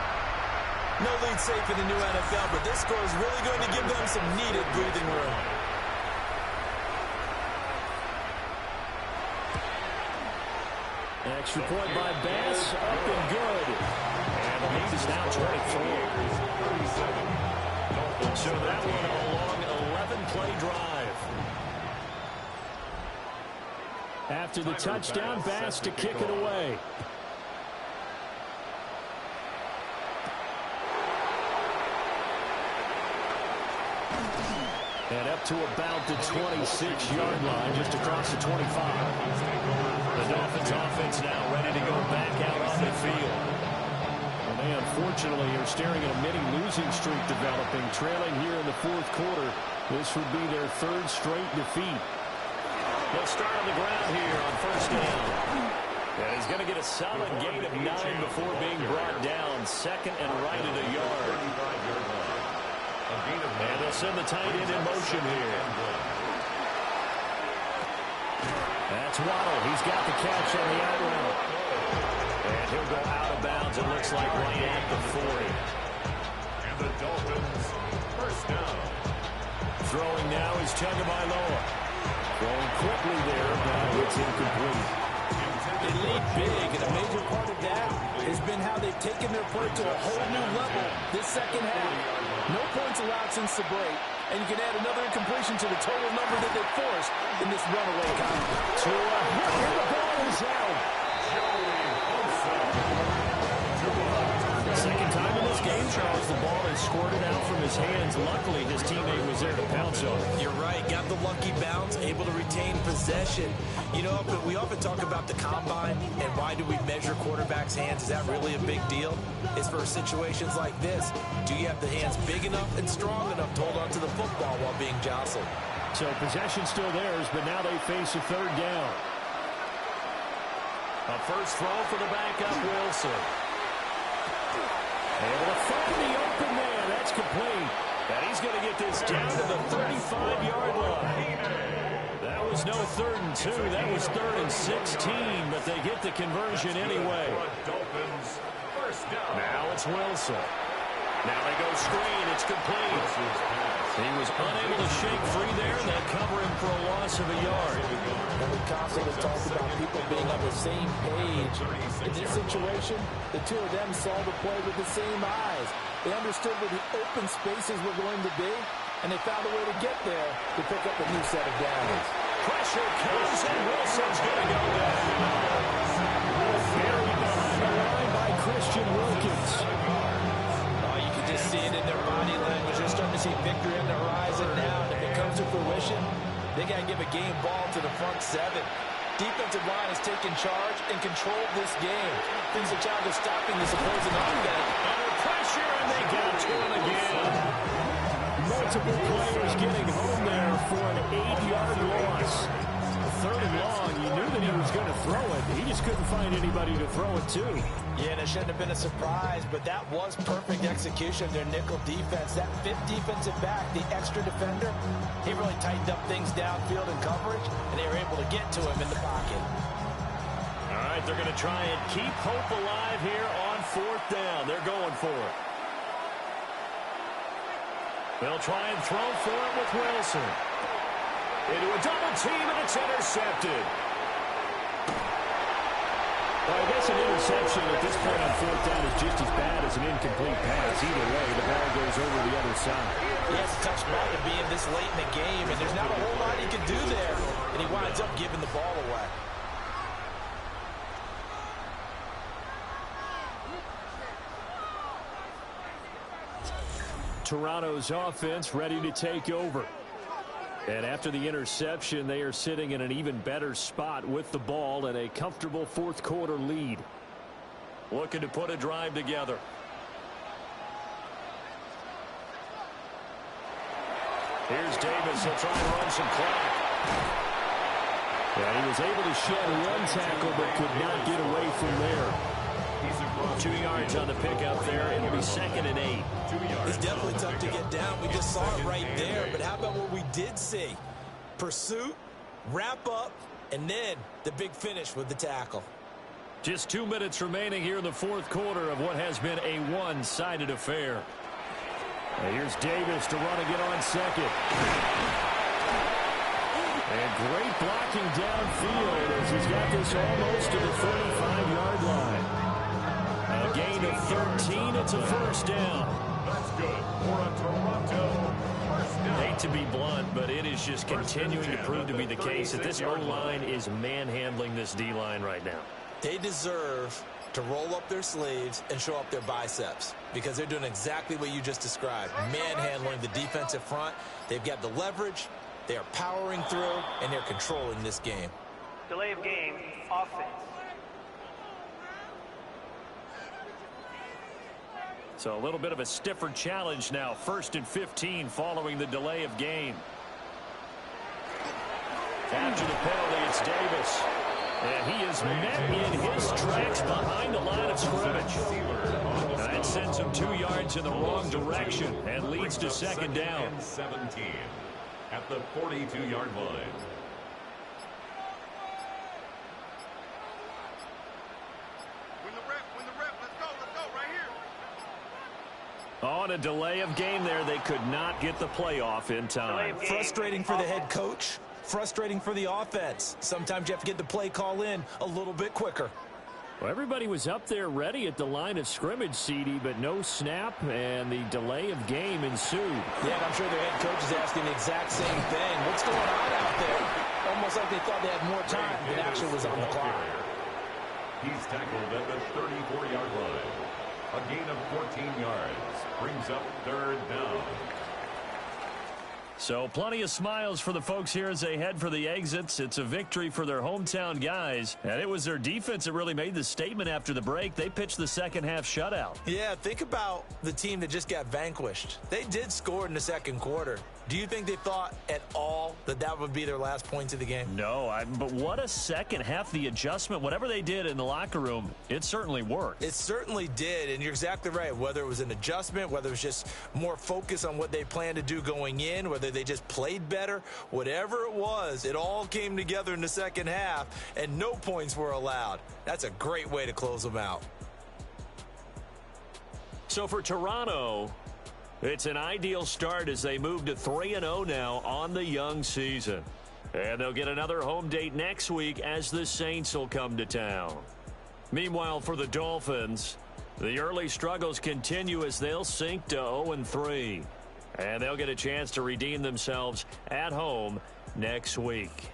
No lead safe in the new NFL, but this score is really going to give them some needed breathing room. Extra point by Bass, up and good. And the lead is now 24. So that one a long 11-play drive. After the touchdown, Bass to kick it away. And up to about the 26-yard line, just across the 25. The Dolphins offense now ready to go back out on the field. And they unfortunately are staring at a mini losing streak developing, trailing here in the fourth quarter. This would be their third straight defeat. They'll start on the ground here on first down. And he's going to get a solid gain of 9 before being brought down. Second and right at a yard. And they'll send the tight end in motion here. That's Waddle. He's got the catch on the out route. And he'll go out of bounds, it looks like, right at the 40. And the Dolphins, first down. Throwing now is Tagovailoa. Throwing quickly there, but it's incomplete. They lead big, and a major part of that has been how they've taken their play to a whole new level this second half. No points allowed since the break, and you can add another incompletion to the total number that they forced in this runaway contest. And the ball is out. Second time in this game, Charles, the ball is squirted out from his hands. Luckily, his teammate was there to pounce on it. You're right. Got the lucky bounce, able to retain possession. You know, we often talk about the combine and why do we measure quarterbacks' hands. Is that really a big deal? It's for situations like this. Do you have the hands big enough and strong enough to hold on to the football while being jostled? So possession still theirs, but now they face a third down. A first throw for the backup, Wilson. Able to find the open man. That's complete. And he's going to get this down to the 35-yard line. That was no 3rd and 2. That was 3rd and 16, but they get the conversion anyway. Now it's Wilson. Now they go screen. It's complete. He was unable to shake free there, and they cover him for a loss of a yard. And we constantly talk about people being on the same page. In this situation, the two of them saw the play with the same eyes. They understood where the open spaces were going to be, and they found a way to get there to pick up a new set of downs. Pressure comes, and Wilson's going to go down. Buried behind the line by Christian Wilkins. Oh, you can just see it in their body language. They're starting to see victory on the horizon now, and if it comes to fruition, they got to give a game ball to the front seven. Defensive line has taken charge and controlled this game. Things are trying to stopping this opposing offense. Under pressure, and they get to him again. Multiple players getting home there for an 8-yard loss. 3rd and long, you knew that he was going to throw it. He just couldn't find anybody to throw it to. Yeah, and it shouldn't have been a surprise, but that was perfect execution of their nickel defense. That 5th defensive back, the extra defender, he really tightened up things downfield in coverage, and they were able to get to him in the pocket. All right, they're going to try and keep hope alive here on 4th down. They're going for it. They'll try and throw for it with Wilson. Into a double team, and it's intercepted. Well, I guess an interception at this point on 4th down is just as bad as an incomplete pass. Either way, the ball goes over the other side. He has a tough spot to be in this late in the game, and there's not a whole lot he can do there. And he winds up giving the ball away. Toronto's offense ready to take over. And after the interception, they are sitting in an even better spot with the ball and a comfortable 4th quarter lead. Looking to put a drive together. Here's Davis. He'll try and run some clock. And he was able to shed one tackle but could not get away from there. 2 yards on the pickup there. It'll be 2nd and 8. It's definitely tough to get down. We just saw it right there. But how about what we did see? Pursuit, wrap up, and then the big finish with the tackle. Just 2 minutes remaining here in the 4th quarter of what has been a one-sided affair. And here's Davis to run again on 2nd. And great block looking downfield as he's got this almost to the 35-yard line. A gain of 13. It's a first down. That's good for a Toronto first down. Hate to be blunt, but it is just continuing to prove to be the case that this O-line is manhandling this D-line right now. They deserve to roll up their sleeves and show up their biceps because they're doing exactly what you just described, manhandling the defensive front. They've got the leverage, they are powering through, and they're controlling this game. Delay of game, offense. So a little bit of a stiffer challenge now. 1st and 15 following the delay of game. After the penalty, it's Davis. And he is met in his tracks behind the line of scrimmage. That sends him 2 yards in the wrong direction and leads to second down. 17 at the 42-yard line. Win the rep, let's go, right here. On a delay of game there, they could not get the playoff in time. Frustrating for the head coach. Frustrating for the offense. Sometimes you have to get the play call in a little bit quicker. Well, everybody was up there ready at the line of scrimmage, CD, but no snap, and the delay of game ensued. Yeah, and I'm sure their head coach is asking the exact same thing. What's going on out there? Almost like they thought they had more time than actually was on the clock. He's tackled at the 34-yard line. A gain of 14 yards brings up 3rd down. So plenty of smiles for the folks here as they head for the exits. It's a victory for their hometown guys. And it was their defense that really made the statement after the break. They pitched the second half shutout. Yeah, think about the team that just got vanquished. They did score in the second quarter. Do you think they thought at all that that would be their last points of the game? No, but what a second half. The adjustment, whatever they did in the locker room, it certainly worked. It certainly did, and you're exactly right. Whether it was an adjustment, whether it was just more focus on what they planned to do going in, whether they just played better, whatever it was, it all came together in the second half, and no points were allowed. That's a great way to close them out. So for Toronto, it's an ideal start as they move to 3-0 now on the young season. And they'll get another home date next week as the Saints will come to town. Meanwhile, for the Dolphins, the early struggles continue as they'll sink to 0-3. And they'll get a chance to redeem themselves at home next week.